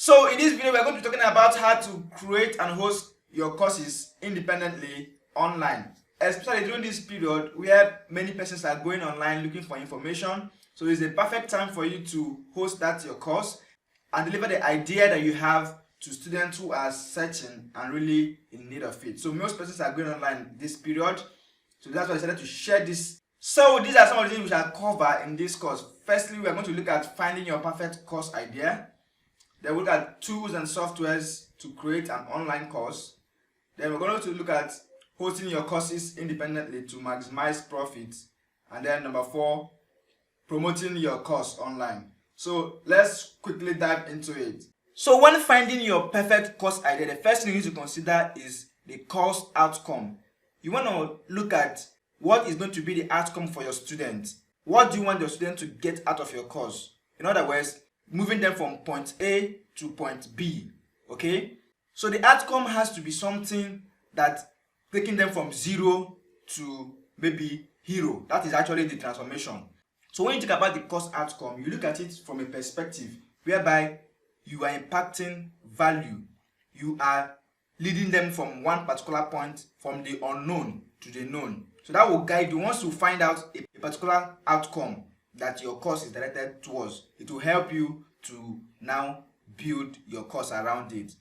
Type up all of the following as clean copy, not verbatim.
So in this video, we're going to be talking about how to create and host your courses independently online, especially during this period where many persons are going online looking for information. So it's a perfect time for you to host that your course and deliver the idea that you have to students who are searching and really in need of it. So most persons are going online this period, so that's why I decided to share this. So these are some of the things we shall cover in this course. Firstly, we are going to look at finding your perfect course idea. Then we'll look at tools and softwares to create an online course. Then we're going to look at hosting your courses independently to maximize profits. And then number 4, promoting your course online. So let's quickly dive into it. So when finding your perfect course idea, the first thing you need to consider is the course outcome. You want to look at what is going to be the outcome for your students. What do you want your students to get out of your course? In other words, moving them from point A to point B. Okay? So the outcome has to be something that taking them from 0 to maybe hero. That is actually the transformation. So when you think about the course outcome, you look at it from a perspective whereby you are impacting value. You are leading them from one particular point, from the unknown to the known. So that will guide you. Once you find out a particular outcome that your course is directed towards, it will help you to now build your course around it.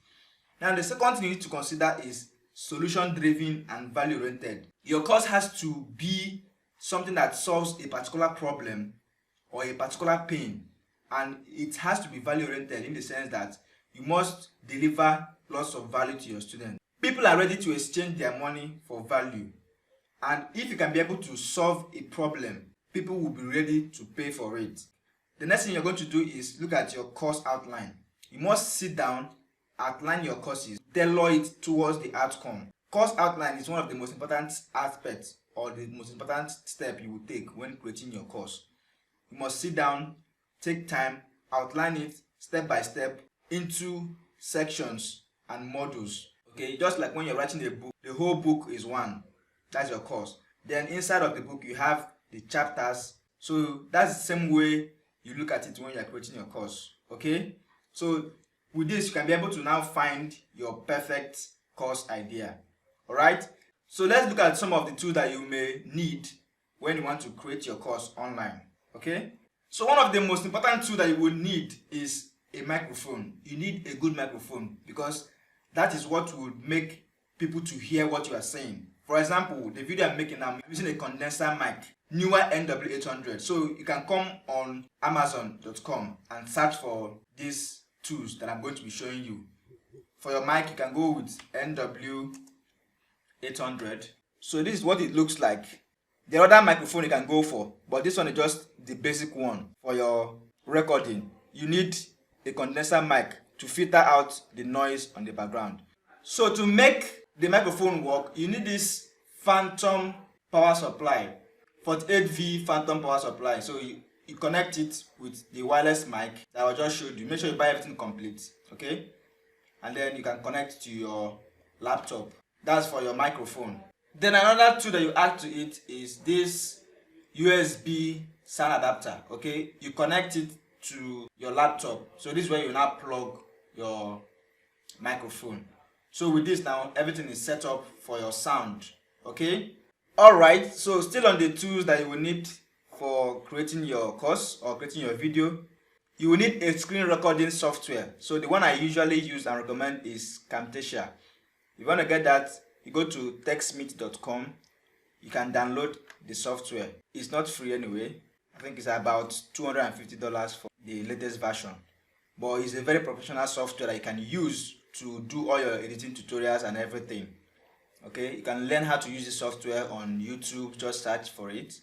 Now the second thing you need to consider is solution driven and value oriented. Your course has to be something that solves a particular problem or a particular pain, and it has to be value oriented in the sense that you must deliver lots of value to your students. People are ready to exchange their money for value, and if you can be able to solve a problem, people will be ready to pay for it. The next thing you're going to do is look at your course outline. You must sit down, outline your courses, tailor it towards the outcome. Course outline is one of the most important aspects or the most important step you will take when creating your course. You must sit down, take time, outline it step by step into sections and modules. Okay, just like when you're writing a book, the whole book is one. That's your course. Then inside of the book you have the chapters. So that's the same way you look at it when you're creating your course. Okay, so with this you can be able to now find your perfect course idea. Alright, so let's look at some of the tools that you may need when you want to create your course online. Okay, so one of the most important tools that you will need is a microphone. You need a good microphone because that is what will make people to hear what you are saying. For example, the video I'm making now, I'm using a condenser mic, newer NW800. So you can come on Amazon.com and search for these tools that I'm going to be showing you. For your mic, you can go with NW800. So this is what it looks like. The other microphone you can go for, but this one is just the basic one for your recording. You need a condenser mic to filter out the noise on the background. So to make the microphone work, you need this phantom power supply, 48V phantom power supply. So you connect it with the wireless mic that I just showed you. Make sure you buy everything complete, okay? And then you can connect to your laptop. That's for your microphone. Then another tool that you add to it is this USB sound adapter. Okay, you connect it to your laptop. So this is where you now plug your microphone. So with this now, everything is set up for your sound. Okay, alright, so still on the tools that you will need for creating your course or creating your video, you will need a screen recording software. So the one I usually use and recommend is Camtasia. If you want to get that, you go to techsmith.com. You can download the software. It's not free anyway. I think it's about $250 for the latest version. But it's a very professional software that you can use to do all your editing tutorials and everything. Okay, you can learn how to use the software on YouTube. Just search for it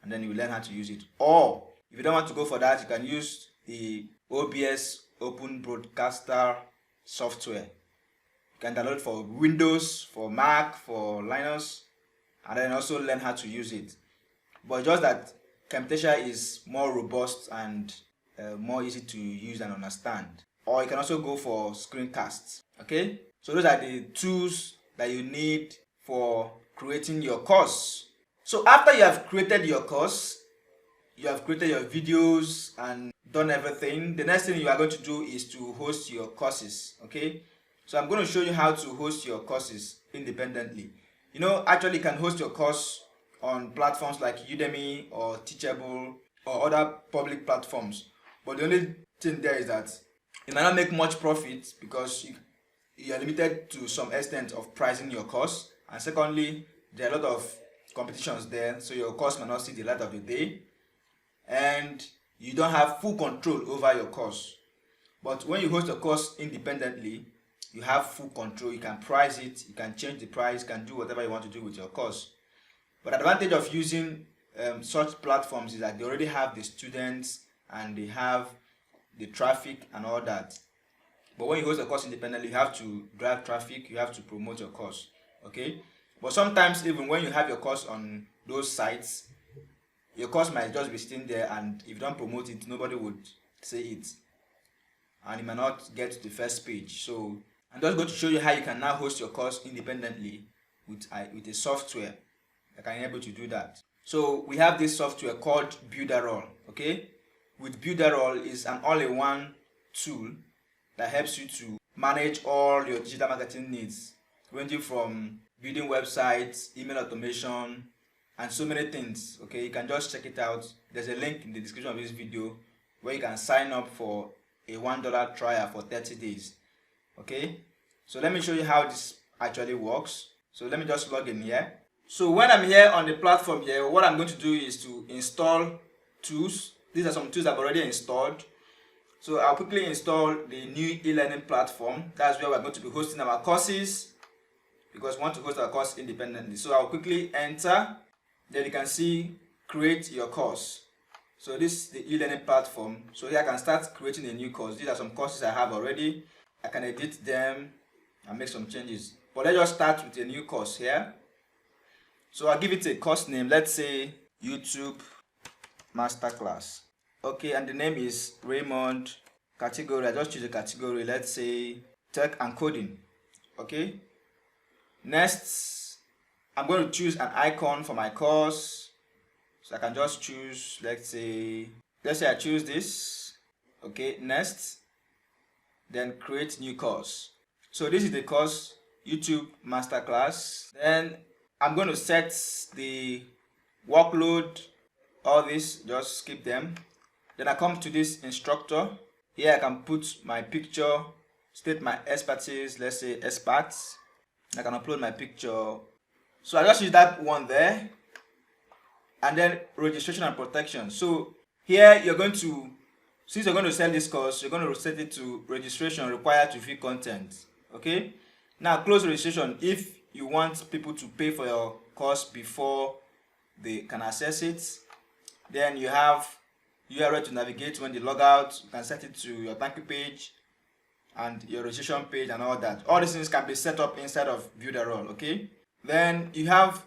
and then you will learn how to use it. Or if you don't want to go for that, you can use the OBS Open Broadcaster software. You can download for Windows, for Mac, for Linux, and then also learn how to use it. But just that Camtasia is more robust and more easy to use and understand. Or you can also go for screencasts. Okay, so those are the tools that you need for creating your course. So after you have created your course, you have created your videos and done everything, the next thing you are going to do is to host your courses. Okay, so I'm going to show you how to host your courses independently. Actually, you can host your course on platforms like Udemy or Teachable or other public platforms, but the only thing there is that you might not make much profit because you are limited to some extent of pricing your course, and secondly, there are a lot of competitions there, so your course might not see the light of the day, and you don't have full control over your course. But when you host a course independently, you have full control. You can price it, you can change the price, you can do whatever you want to do with your course. But the advantage of using such platforms is that they already have the students and they have the traffic and all that. But when you host a course independently, you have to drive traffic, you have to promote your course. Okay? But sometimes even when you have your course on those sites, your course might just be sitting there, and if you don't promote it, nobody would say it, and you might not get to the first page. So I'm just going to show you how you can now host your course independently with a software that can enable you to do that. So we have this software called Builderall. Okay, with Builderall is an all-in-one tool that helps you to manage all your digital marketing needs, ranging from building websites, email automation, and so many things. Okay, you can just check it out. There's a link in the description of this video where you can sign up for a $1 trial for 30 days. Okay, so let me show you how this actually works. So let me just log in here. So when I'm here on the platform here, what I'm going to do is to install tools. These are some tools I've already installed. So I'll quickly install the new e-learning platform. That's where we're going to be hosting our courses, because we want to host our course independently. So I'll quickly enter. Then you can see create your course. So this is the e-learning platform. So here I can start creating a new course. These are some courses I have already. I can edit them and make some changes. But let's just start with a new course here. So I'll give it a course name. Let's say YouTube Masterclass. Okay, and the name is Raymond. Category, I just choose a category. Let's say tech and coding. Okay. Next, I'm going to choose an icon for my course. So I can just choose, let's say I choose this. Okay, next, then create new course. So this is the course, YouTube Masterclass. Then I'm going to set the workload, all this, just skip them. Then I come to this instructor. Here I can put my picture, state my expertise, let's say experts. I can upload my picture. So I just use that one there. And then registration and protection. So here you're going to, since you're going to sell this course, you're going to set it to registration required to view content. Okay. Now close registration if you want people to pay for your course before they can access it. Then you have URL to navigate when they log out. You can set it to your thank you page and your registration page and all that. All these things can be set up inside of Builderall. Okay. Then you have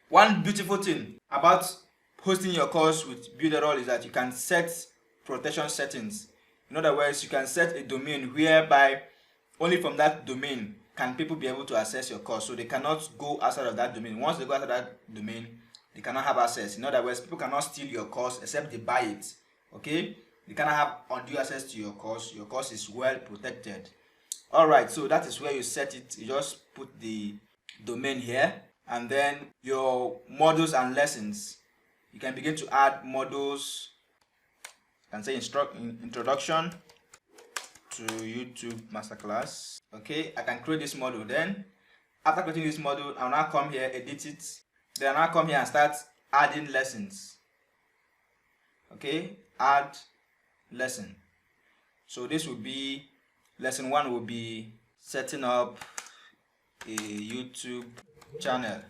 one beautiful thing about hosting your course with Builderall is that you can set protection settings. In other words, you can set a domain whereby only from that domain can people be able to access your course. So they cannot go outside of that domain. Once they go outside that domain, they cannot have access. In other words, people cannot steal your course except they buy it. Okay? They cannot have undue access to your course. Your course is well protected. Alright, so that is where you set it. You just put the domain here, and then your modules and lessons. You can begin to add modules. You can say introduction to YouTube Masterclass. Okay, I can create this module. Then after creating this module, I'll now come here, edit it. Then I'll now come here and start adding lessons. Okay, add lesson. So this will be lesson 1 will be setting up a YouTube channel.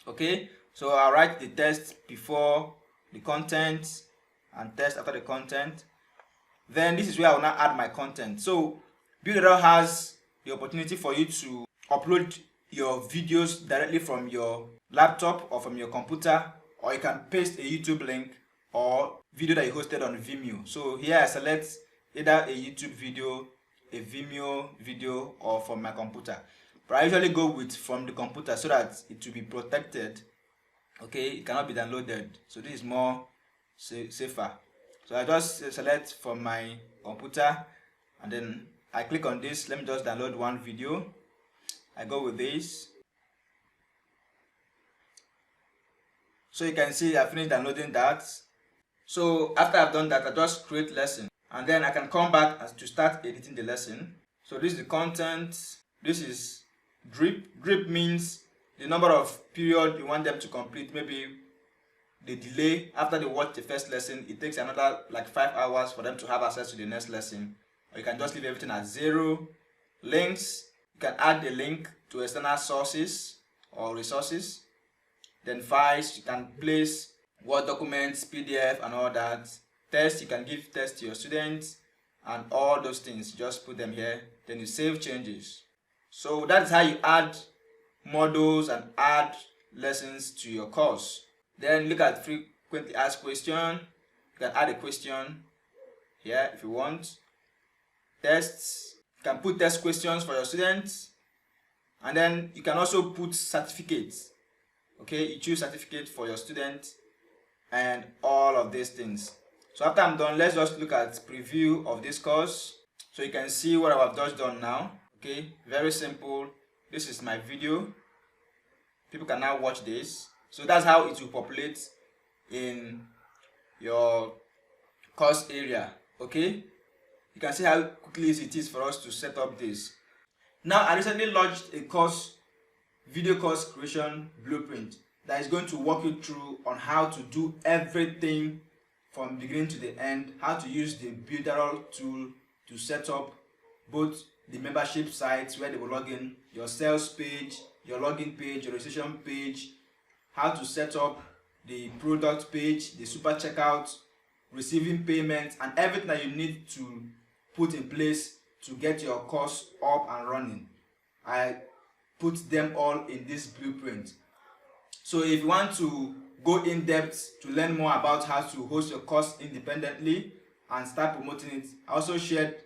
Okay, so I'll write the text before the content and text after the content. Then this is where I will now add my content. So Builderall has the opportunity for you to upload your videos directly from your laptop or from your computer, or you can paste a YouTube link or video that you hosted on Vimeo. So here I select either a YouTube video, a Vimeo video, or from my computer. But I usually go with from the computer so that it will be protected. Okay, it cannot be downloaded. So this is more safer. So I just select from my computer and then I click on this. Let me just download one video. I go with this. So you can see I finished downloading that. So after I've done that, I just create lesson and then I can come back to start editing the lesson. So this is the content. This is drip. Drip means the number of period you want them to complete. Maybe the delay after they watch the first lesson, it takes another like 5 hours for them to have access to the next lesson. Or you can just leave everything at 0. Links, you can add the link to external sources or resources. Then files, you can place Word documents, PDF and all that. Tests, you can give tests to your students and all those things. Just put them here. Then you save changes. So that's how you add modules and add lessons to your course. Then look at frequently asked question. You can add a question here if you want. Tests, you can put test questions for your students. And then you can also put certificates. Okay, you choose certificate for your students and all of these things. So after I'm done, let's just look at preview of this course. So you can see what I've just done now. Okay, very simple. This is my video. People can now watch this. So that's how it will populate in your course area. Okay, you can see how quickly it is for us to set up this. Now I recently launched a course, video course creation blueprint, that is going to walk you through on how to do everything from beginning to the end, how to use the Builderall tool to set up both the membership sites where they will log in, your sales page, your login page, your registration page, how to set up the product page, the super checkout, receiving payments, and everything that you need to put in place to get your course up and running. I put them all in this blueprint. So if you want to go in depth to learn more about how to host your course independently and start promoting it, I also shared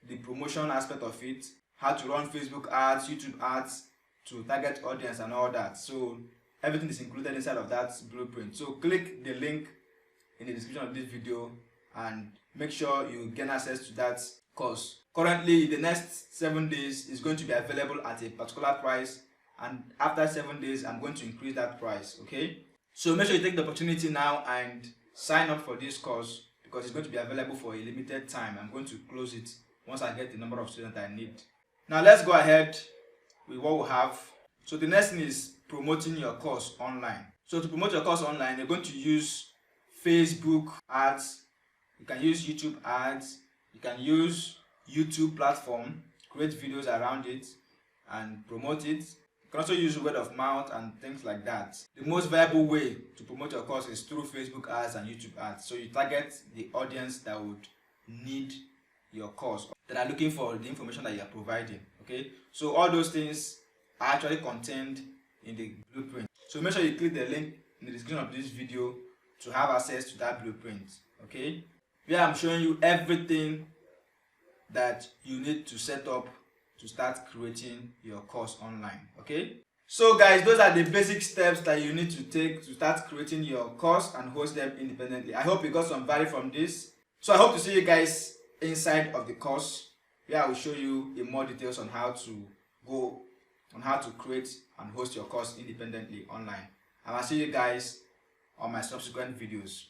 the promotion aspect of it, how to run Facebook ads, YouTube ads to target audience and all that. So everything is included inside of that blueprint. So click the link in the description of this video and make sure you gain access to that course. Currently, the next 7 days is going to be available at a particular price, and after 7 days I'm going to increase that price. Okay, so make sure you take the opportunity now and sign up for this course because it's going to be available for a limited time. I'm going to close it once I get the number of students I need. Now let's go ahead with what we have. So the next thing is promoting your course online. So to promote your course online, you're going to use Facebook ads, you can use YouTube ads, you can use YouTube platform, create videos around it and promote it. You can also use word of mouth and things like that. The most viable way to promote your course is through Facebook ads and YouTube ads. So you target the audience that would need your course, that are looking for the information that you are providing. Okay, so all those things are actually contained in the blueprint. So make sure you click the link in the description of this video to have access to that blueprint. Okay, here I'm showing you everything that you need to set up to start creating your course online. Okay, so guys, those are the basic steps that you need to take to start creating your course and host them independently. I hope you got some value from this. So I hope to see you guys inside of the course. Here I will show you in more details on how to create and host your course independently online. And I'll see you guys on my subsequent videos.